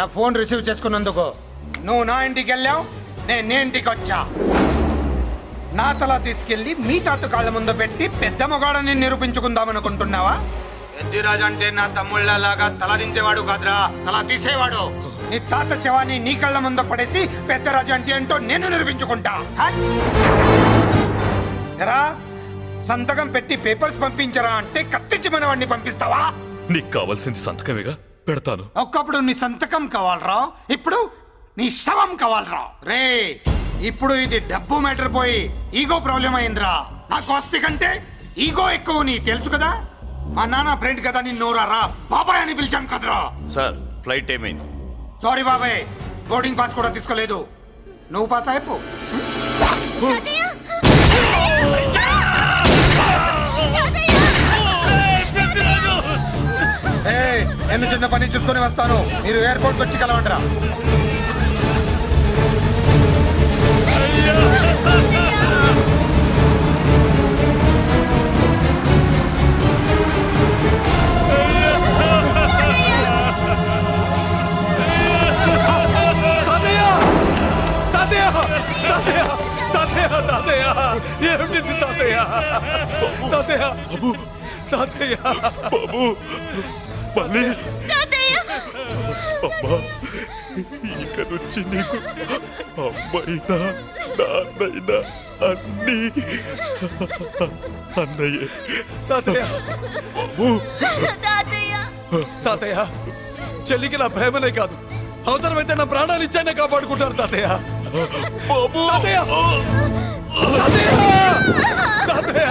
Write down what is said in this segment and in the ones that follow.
నా phone receive చేసుకున్నందుకు. నువ్వు నా ఇంటికి వెళ్ళావు, నేను నీ ఇంటికి వచ్చా. నా తల తీసుకెళ్లి మీ తాత కాళ్ళ ముందు పెట్టి పెద్ద మొగాడని నిరూపించుకుందామనుకుంటున్నావా? పెద్దిరాజు అంటే నా తమ్ముళ్ళలాగా తల దించేవాడు కాదురా, తల తీసేవాడు. నీ తాత శవాన్ని నీ కళ్ళ ముందు పడేసి పెద్దరాజు అంటే ఏంటో నేను నిరూపించుకుంటా. ఎరా, సంతకం పెట్టి పేపర్స్ పంపించరా అంటే కత్తించి మన వాడిని పంపిస్తావా? నీకు కావాల్సింది సంతకమేగా, పెడతాను. ఒకప్పుడు నీ సంతకం కావాలరా, ఇప్పుడు నీ శవం కావాలరా. రే, ఇప్పుడు ఇది డబ్బు మ్యాటర్ పోయి ఈగో ప్రాబ్లం అయిందిరా. నాకు ఆస్తి కంటే ఈగో ఎక్కువ, నీ తెలుసు కదా. మా నాన్న ఫ్రెండ్ కదా, నిన్ను రా బాబాయ్ అని పిలిచాను కదరా. సార్, ఫ్లైట్ ఏమైంది? సారీ బాబాయ్, బోర్డింగ్ పాస్ కూడా తీసుకోలేదు. నువ్వు పాస్ అయిపో. నేను చిన్న పని చూసుకొని వస్తాను, మీరు ఎయిర్పోర్ట్కి వచ్చి కలవండిరా. ఏమిటి తాతయ్య? తాతయ్య బాబు, తాతయ్య బాబు, మళ్ళీ అమ్మా, ఇక నుంచి నీకు అమ్మైనా నాన్నైనా అన్నీ అన్నయ్యే. తాతయ్య బాబు, తాతయ్య చెల్లికి నా ప్రేమనే కాదు, అవసరమైతే నా ప్రాణాలు ఇచ్చానే కాపాడుకుంటారు తాతయ్య. బాబు, తాతయ్య తాతయ్య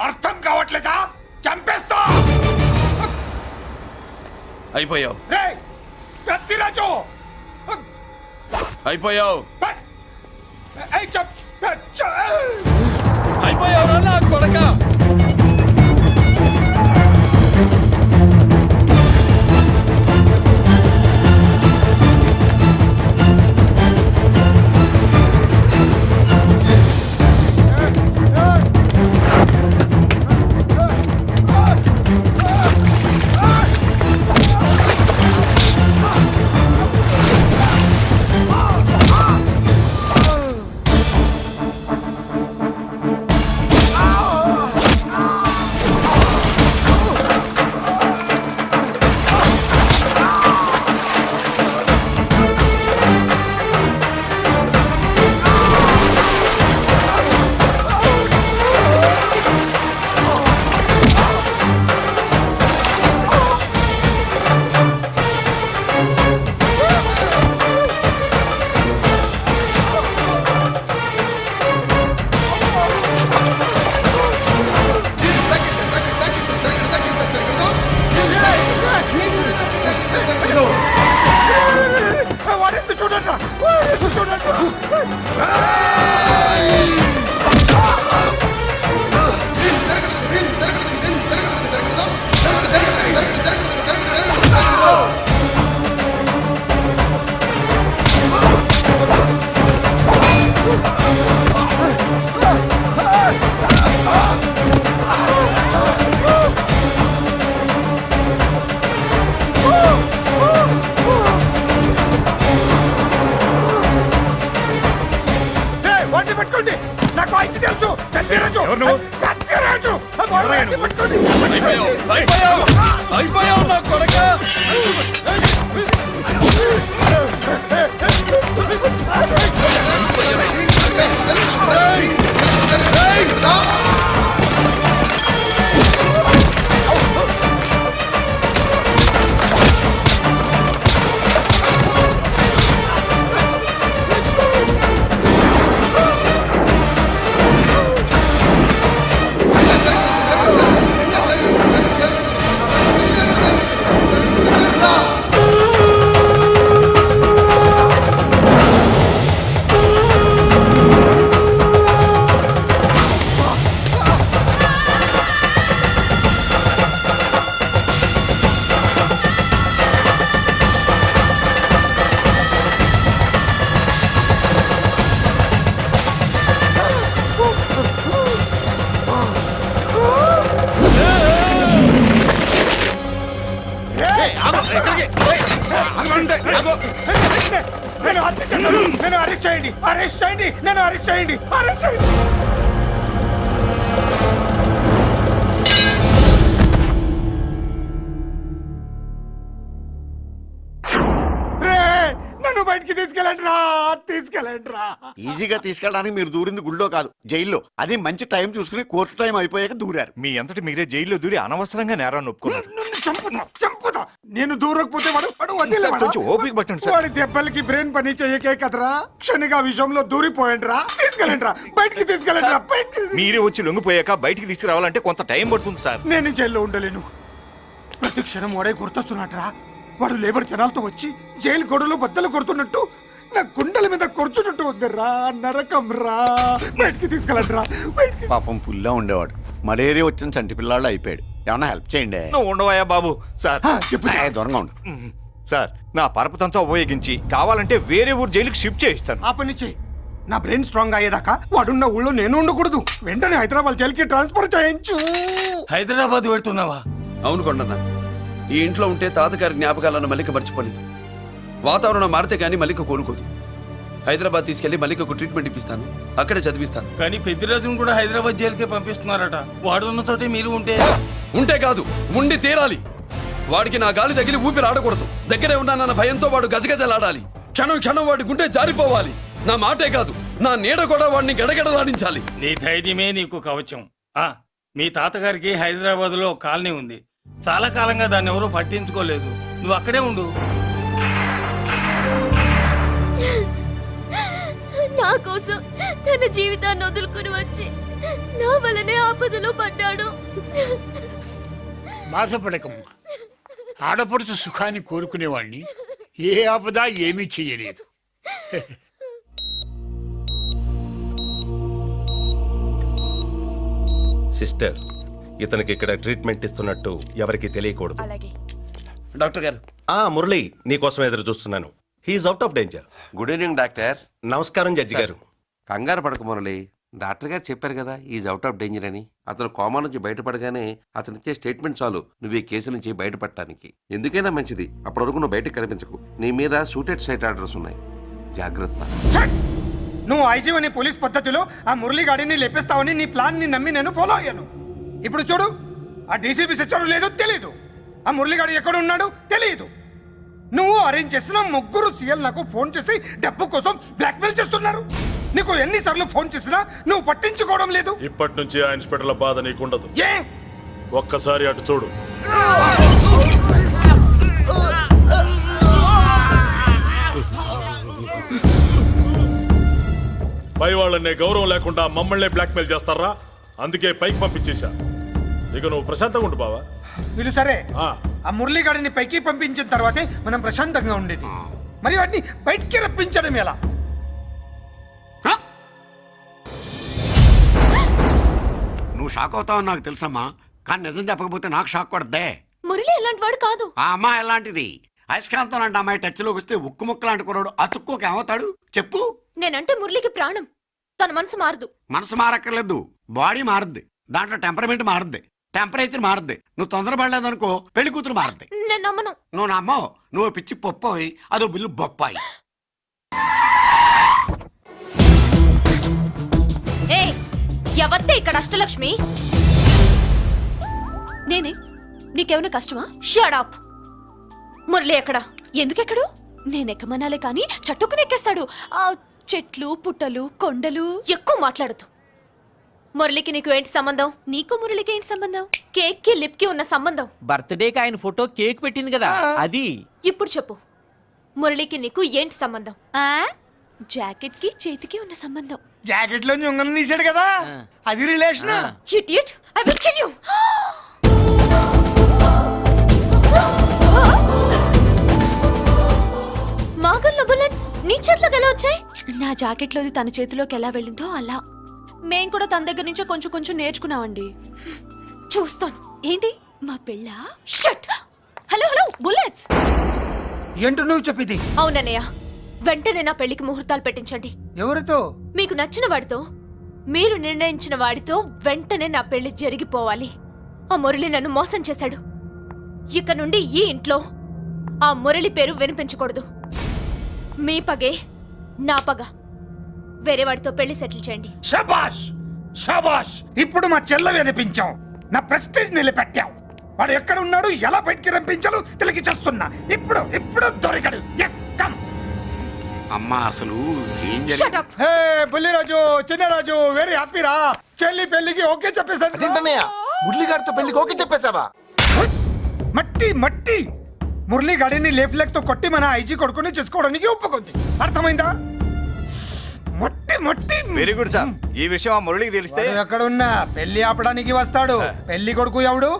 అర్థం కావట్లేదా? చంపేస్తా. అయిపోయావు, పెద్దిరాజు అయిపోయావు, అయిపోయావు నా కొడక. పట్టుకోండి. నాకు వాయిస్ తెలుసు. కత్తిరాజు. ఎవరు నువ్వు? కత్తిరాజు. ఆ గొడవ అడ్డు పట్టుకోండి. అయిపోయావు నా కొడకా. నేను హత్య చేశాను. నన్ను అరెస్ట్ చేయండి. అరెస్ట్ చేయండి. నన్ను అరెస్ట్ చేయండి. అరెస్ట్ చేయండి. నన్ను బయటికి తీసుకెళ్ళండి రా. తీసుకెళ్ళండి రా. ఈజీగా తీసుకెళ్ళడానికి మీరు దూరింది గుళ్ళో కాదు జైల్లో. అది మంచి టైం చూసుకుని కోర్టు టైం అయిపోయాక దూరారు. మీ అంతటి మీరే జైల్లో దూరి అనవసరంగా నేరాన్ని ఒప్పుకున్నారు. నన్ను చంపుతా. నేను దూరకపోతే వాడు వదిలేవాడా? కొంచెం ఓపిక పట్టండి సార్. వాడి దెబ్బలకి బ్రెయిన్ పని చెయ్యకే కదరా. క్షణిగా విషయంలో దూరిపోయండి రా. తీసుకెళ్ళండి రా. బయటికి తీసుకెళ్ళండి రా. మీరే వచ్చి లొంగిపోయాక బయటికి తీసుకురావాలంటే కొంత టైం పడుతుంది సార్. నేను జైల్లో ఉండలేను. ప్రతి క్షణం వాడే గుర్తొస్తున్నట్రా. వాడు లేబర్ జనాలతో వచ్చి జైలు గొడవలు బద్దలు కొడుతున్నట్టు నా గుండెల మీద కొడుచున్నట్టు ఉందిరా. నరకం రా. బయటికి తీసుకెళ్ళండి రా. బయటికి. పాపం పుల్లా ఉండేవాడు. మలేరియా వచ్చిన చంటి పిల్లాళ్ళు అయిపోయాడు. ఏమన్నా హెల్ప్ చేయండి. నువ్వు ఉండవయ్యా బాబు. సార్ చెప్పు. దూరంగా ఉండు. సార్ నా పరపతంతా ఉపయోగించి కావాలంటే వేరే ఊరు జైలుకి షిఫ్ట్ చేయిస్తాను. ఆ పని చెయ్యి. నా బ్రెయిన్ స్ట్రాంగ్ అయ్యేదాకా వాడున్న ఊళ్ళో నేను ఉండకూడదు. వెంటనే హైదరాబాద్ జైలుకి ట్రాన్స్ఫర్ చేయించు. హైదరాబాద్ పెడుతున్నావా? అవును కొండన్న, ఈ ఇంట్లో ఉంటే తాతగారి జ్ఞాపకాలను మల్లిక మర్చిపోలేదు. వాతావరణం మారితే గానీ మల్లిక కోరుకోదు. హైదరాబాద్ తీసుకెళ్లి మల్లికకు ట్రీట్మెంట్ ఇప్పిస్తాను, అక్కడే చదివిస్తాను. కానీ పెద్దిరాజును కూడా హైదరాబాద్ జైలుకే పంపిస్తున్నారట. వాడున్న తోటే మీరు ఉంటే కాదు, ఉండి తీరాలి. వాడికి నా గాలి తగిలి ఊపిరి ఆడకూడదు. దగ్గరే ఉన్నానన్న భయంతో వాడు గజగజలాడాలి. క్షణం క్షణం వాడి గుండె జారిపోవాలి. నా మాటే కాదు, నా నీడ కూడా వాడిని గడగడలాడించాలి. నీ ధైర్యమే నీకు కవచం. మీ తాతగారికి హైదరాబాద్ లో కాలనీ ఉంది. చాలా కాలంగా దాన్ని ఎవరూ పట్టించుకోలేదు. నువ్వు అక్కడే ఉండు. నా కోసం తన జీవితాన్ని వదులుకుని వచ్చి నా వల్లనే ఆపదలో పడ్డాడు. బాధపడకమ్మా. ఆడపడుచు సుఖాన్ని కోరుకునేవాణ్ణి ఏ ఆపద ఏమీ చెయ్యలేదు. సిస్టర్, ఇతనికి ఇక్కడ ట్రీట్మెంట్ ఇస్తున్నట్టు ఎవరికి తెలియకూడదు. డాక్టర్ గారు. మురళి, నీకోసం ఎదురు చూస్తున్నాను. He's out of danger. Good evening doctor. నమస్కారం జడ్జి గారు. కంగారు పడక మురళి. డాక్టర్ గారు చెప్పారు కదా ఈజ్ అవుట్ ఆఫ్ డేంజర్ అని. అతను కోమా నుంచి బయటపడగానే అతను ఇచ్చే స్టేట్మెంట్ చాలు నువ్వు ఈ కేసు నుంచి బయటపడటానికి. ఎందుకైనా మంచిది, అప్పటి వరకు నువ్వు బయటకు కనిపించకు. నీ మీద షూటెడ్ సైట్ ఆర్డర్స్ ఉన్నాయి, జాగ్రత్త. నువ్వు ఐజీ అని పోలీస్ పద్ధతిలో ఆ మురళీ గాడిని లేపేస్తావని నీ ప్లాన్ ని నమ్మి నేను ఫాలో అయ్యాను. ఇప్పుడు చూడు, ఆ డీసీపీ సచ్చాడు లేదో తెలియదు, ఆ మురళీగాడు ఎక్కడ ఉన్నాడు తెలియదు. నువ్వు అరేంజ్ చేసిన ముగ్గురు సీఎల్ నాకు ఫోన్ చేసి డబ్బు కోసం బ్లాక్మెయిల్ చేస్తున్నారు. నీకు ఎన్నిసార్లు ఫోన్ చేసినా నువ్వు పట్టించుకోవడం లేదు. ఇప్పటి నుంచి ఆ ఇన్స్పెక్టర్ల బాధ నీకుండదు. ఏ ఒక్కసారి అటు చూడు. పై వాళ్ళనే గౌరవం లేకుండా మమ్మల్నే బ్లాక్మెయిల్ చేస్తారా? అందుకే పైకి పంపించేశా. ఇక నువ్వు ప్రశాంతంగా ఉండు బావా. వీళ్ళు సరే, ఆ మురళీగాడిని పైకి పంపించిన తర్వాతే మనం ప్రశాంతంగా ఉండేది. మరి వాటిని బయటికి రప్పించడం ఎలా? నువ్వు షాక్ అవుతావు నాకు తెలుసమ్మా, కానీ నిజం చెప్పకపోతే నాకు షాక్ కొడద్దే. మురళి ఎలాంటి వాడు కాదు. ఆ అమ్మాయి ఎలాంటిది? అయస్కాంతం లాంటి అమ్మాయి టచ్లోకి వస్తే ఉక్కు ముక్క లాంటి కుర్రాడు అతుక్కోక ఏమవుతాడు చెప్పు? నేనంటే మురళికి ప్రాణం. తన మనసు మారదు. మనసు మారక్కర్లేదు, బాడీ మారుద్ది. దాంట్లో టెంపరమెంట్ మారుద్ది, టెంపరేచర్ మారుద్ది. నువ్వు తొందరపడలేదనుకో పెళ్లి కూతురు మారుద్ది. నేను నమ్మను. నువ్వు నమ్మో, నువ్వు పిచ్చి పొప్పోయి అదో బిల్లు బొప్పాయి. ఎవత్తే ఇక్కడ అష్టలక్ష్మి? నేనే. నీకేమైనా కష్టమా? Shut up. మురళి ఎక్కడా? ఎందుకెక్కడు? నేనెక్కమనాలే కానీ చట్టుకుని ఎక్కేస్తాడు. ఆ చెట్లు పుట్టలు కొండలు. ఎక్కువ మాట్లాడదు. మురళికి నీకు ఏంటి సంబంధం? నీకు మురళికి ఏంటి సంబంధం? కేక్ కి లిప్ కి ఉన్న సంబంధం. బర్త్డేకి ఆయన ఫోటో కేక్ పెట్టింది కదా అది. ఇప్పుడు చెప్పు, మురళికి నీకు ఏంటి సంబంధం? జాకెట్ కి చేతికి ఉన్న సంబంధం. జాకెట్ లో ఉంగరం తీసాడు కదా, అది relation. Idiot, I will kill you. మాగల్లో బుల్లెట్స్ నీ చేతిలోకి ఎలా వచ్చాయి? నా జాకెట్ లోది తన చేతిలోకి ఎలా వెళ్ళిందో అలా. మేం కూడా తన దగ్గర నుంచే కొంచెం కొంచెం నేర్చుకున్నామండి. చూస్తాను. ఏంటి మా పెళ్ళా? షట్. Hello hello bullets. ఏంటో నువ్వు చెప్పేది? అవునన్నయ్య, వెంటనే నా పెళ్లికి ముహూర్తాలు పెట్టించండి. ఎవరితో? మీకు నచ్చిన వాడితో, మీరు నిర్ణయించిన వాడితో వెంటనే నా పెళ్లి జరిగిపోవాలి. ఆ మురళి నన్ను మోసం చేశాడు. ఇక నుండి ఈ ఇంట్లో ఆ మురళి పేరు వినిపించకూడదు. మీ పగే నా పగ. వేరే వాడితో పెళ్లి సెటిల్ చేయండి. శబాష్ శబాష్. ఇప్పుడు మా చెల్ల వినిపించాం, నా ప్రెస్టేజ్ నిలబెట్టావు. వాడు ఎక్కడ ఉన్నాడు, ఎలా బయటికి రంపించాలో తెలికి చేస్తున్నా. ఇప్పుడు ఇప్పుడు దొరికాడు. Yes come. అమ్మా అసలు ఏం Shut up. Hey Bulliraju, Chinnaraju, very happy రా. చెల్లి పెళ్లికి ఓకే చెప్పేశాను. మురళి గారితో పెళ్లికి ఓకే చెప్పేశావా? మట్టి మట్టి. మురళి గాడిని లేఫ్ లెగ్ తో కొట్టి మన ఐజీ కొడుకుని చేసుకోవడానికి ఒప్పుకుంది. అర్థమైందా? మట్టి మట్టి. Very good sir. ఈ విషయం ఆ మురళికి తెలిస్తే వాడు ఎక్కడున్నా పెళ్లి ఆపడానికి వస్తాడు. పెళ్లి కొడుకు ఎవడు?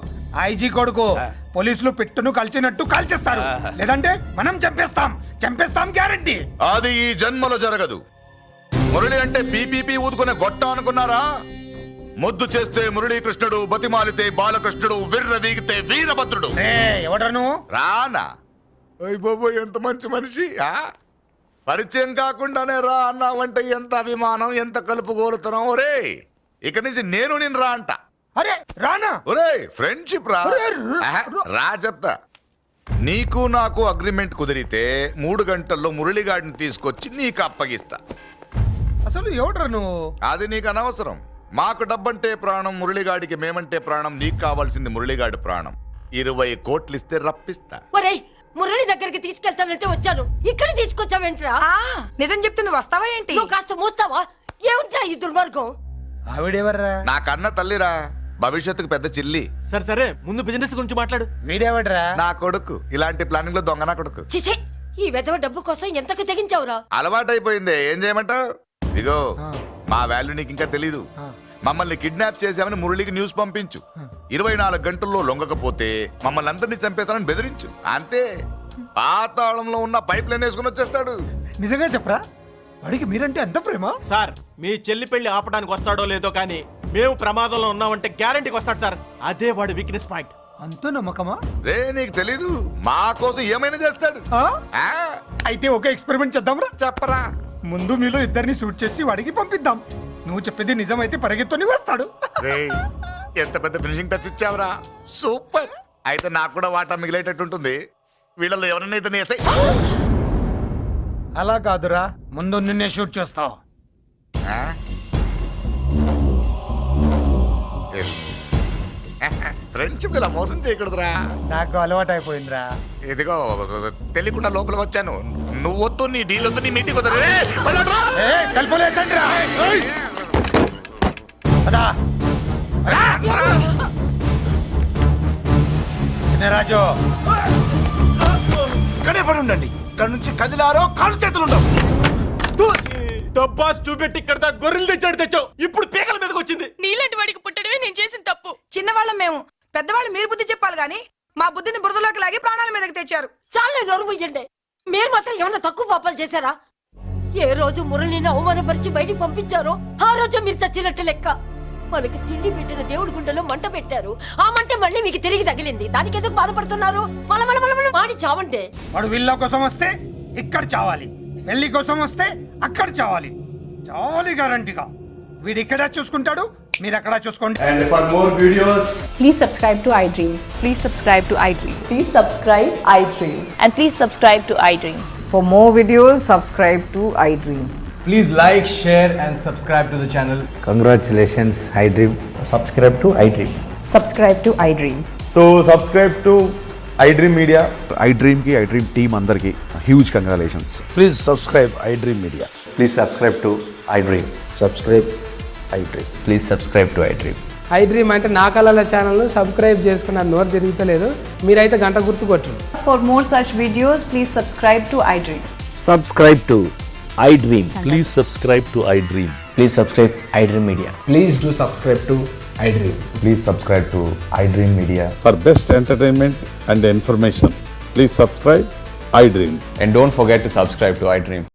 ఐజీ కొడుకు. పోలీసులు పిట్టును కలిసినట్టు కాల్చేస్తారు, లేదంటే మనం చంపేస్తాం. చంపేస్తాం గ్యారంటీ. అది ఈ జన్మలో జరగదు. మురళి అంటే పీపీపీ ఊదుకునే గొట్ట అనుకున్నారా? ముద్దు చేస్తే మురళీకృష్ణుడు, బతిమాలితే బాలకృష్ణుడు, విర్ర వీగితే వీరభద్రుడు. ఎవడరా నువ్వు? రానా? అయ్య బాబోయ్, ఎంత మంచి మనిషి. పరిచయం కాకుండానే రా అన్నావంటే ఎంత అభిమానం, ఎంత కలుపుగోలుతున్నాం. ఒరే ఇక నుంచి నేను నిన్ను రా అంట. అరే రానా? ఒరే ఫ్రెండ్షిప్ రా. ఆహా, రా చెప్తా. నీకు నాకు అగ్రిమెంట్ కుదిరితే 3 గంటల్లో మురళిగాడిని తీసుకొచ్చి నీకు అప్పగిస్తా. అసలు ఎవడరా నువ్వు? అది నీకు అనవసరం. మాకు డబ్బంటే ప్రాణం, మురళిగాడికి మేమంటే ప్రాణం. నీకు కావాల్సింది మురళిగాడి ప్రాణం. 20 కోట్లు ఇస్తే రప్పిస్తా. ఒరేయ్, మురళి దగ్గరికి తీసుకెళ్తానంటే వచ్చాను, ఇక్కడ తీసుకొచ్చావేంట్రా? నిజం చెప్తే నువ్వు వస్తావా ఏంటి? నువ్వు కాస్త మూస్తావా? ఏమిట్రా ఈ దుర్మార్గం? ఆవిడెవర్రా? నా కన్న తల్లిరా, భవిష్యత్తుకు పెద్ద చిల్లి. సరే సరే, ముందు బిజినెస్ గురించి మాట్లాడు. వీడేవడరా? నా కొడుకు. ఇలాంటి ప్లానింగ్ లో దొంగ నా కొడుకు. చిసే, ఈ వెధవ డబ్బు కోసం ఎంతకు తెగించావురా? అలవాటైపోయింది, ఏం చేయమంటావు? ఇగో మా వాల్యూ నీకు ఇంకా తెలీదు. మమ్మల్ని కిడ్నాప్ చేశామని మురళికి న్యూస్ పంపించు. 24 గంటల్లో లొంగకపోతే మమ్మల్ని అందరినీ చంపేస్తానని బెదిరించు. అంతే. పాతాళంలో ఉన్న పైప్ లైన్ వేసుకుని వచ్చేస్తాడు. నిజంగా చెప్పరా? వాడికి మీరంటే ఎంత ప్రేమ? సార్, మీ చెల్లి పెళ్లి ఆపడానికి వస్తాడో లేదో కానీ మేము ప్రమాదంలో ఉన్నామంటే గ్యారంటీకి వస్తాడు సార్. అదే వాడి వీక్నెస్ పాయింట్. అంత నమ్మకమా? రే నీకు తెలీదు, మా కోసం ఏమైనా చేస్తాడు. ఆ? అయితే ఒక ఎక్స్పెరిమెంట్ చేద్దాంరా. చెప్పరా. ముందు మీలో ఇద్దరిని షూట్ చేసి వాడికి పంపిద్దాం. నువ్వు చెప్పేది నిజమైతే పరిగెత్తుని వస్తాడు. రేయ్, ఎంత పెద్ద ఫినిషింగ్ టచ్ ఇచ్చావురా. సూపర్. అయితే నాకు కూడా వాటా మిగిలేటట్టు ఉంటుంది. వీళ్ళలో ఎవరైనా ఇతను వేసాయి. అలా కాదురా, ముందు నిన్నే షూట్ చేస్తావు. ఫ్రెండ్షిప్ ఇలా మోసం చేయకూడదురా. నాకు అలవాటు అయిపోయిందిరా. ఇదిగో తెలియకుండా లోపలికి వచ్చాను. నువ్వు వద్దు, నీ డీల్ వద్దు, నీ మీటింగ్ వద్దు. కలుపులేసండిరా. రాజు ఇక్కడే పడి ఉండండి. ఇక్కడ నుంచి కదిలారో కాళ్ళు చేతులు ఉండవు. డబ్బాస్ చూపెట్టి ఇక్కడ గొర్రెలు తెచ్చావు. ఇప్పుడు పీకల మీదకి వచ్చింది. నీలాంటి వాడికి పుట్టడమే నేను చేసిన తప్పు. చిన్నవాళ్ళం మేము, పెద్దవాళ్ళు మీరు బుద్ధి చెప్పాలి గాని మా బుద్ధిని బురదలోకి లాగి ప్రాణాల మీదకి తెచ్చారు. చాలా నోరు ముయ్యండి. మీరు మాత్రం ఏమన్నా తక్కువ పాపాలు చేశారా? ఏ రోజు మురళిని అవమానపరిచి బయటికి పంపించారో ఆ రోజు మీరు చచ్చినట్టు లెక్క. మనకి తిండి పెట్టిన దేవుడి గుండెలో మంట పెట్టారు. ఆ మంట మళ్ళీ మీకు తిరిగి తగిలింది. దానికి ఎందుకు బాధపడుతున్నారు? మాడి చావంటే. వాడు విల్లా కోసం వస్తే ఇక్కడ చావాలి, పెళ్లి కోసం వస్తే అక్కడ చావాలి. చావాలి గ్యారంటీగా. వీడు ఇక్కడ చూసుకుంటాడు, మీరు అక్కడ చూసుకోండి. And for more videos, Please subscribe to iDream. Please subscribe to iDream. Please subscribe iDream. And please subscribe to iDream. for more videos, subscribe to iDream. Please like, share and subscribe to the channel. Congratulations, iDream. Subscribe to iDream. Subscribe to I dream. So subscribe to iDream Media. iDream ki iDream team అందరికి huge congratulations. Please subscribe iDream Media. Please subscribe to iDream. Subscribe iDream. Please subscribe to iDream. I dream అంటే నా కళల channel subscribe చేసుకున్న నోరు తిరుగుతలేదు, మీరైతే గంట గుర్తు కొట్టండి. For more such videos please subscribe to I dream. Subscribe to iDream. Please subscribe to iDream. Please subscribe iDream Media. Please do subscribe to iDream. Please subscribe to iDream Media. For best entertainment and information, please subscribe iDream. And don't forget to subscribe to iDream.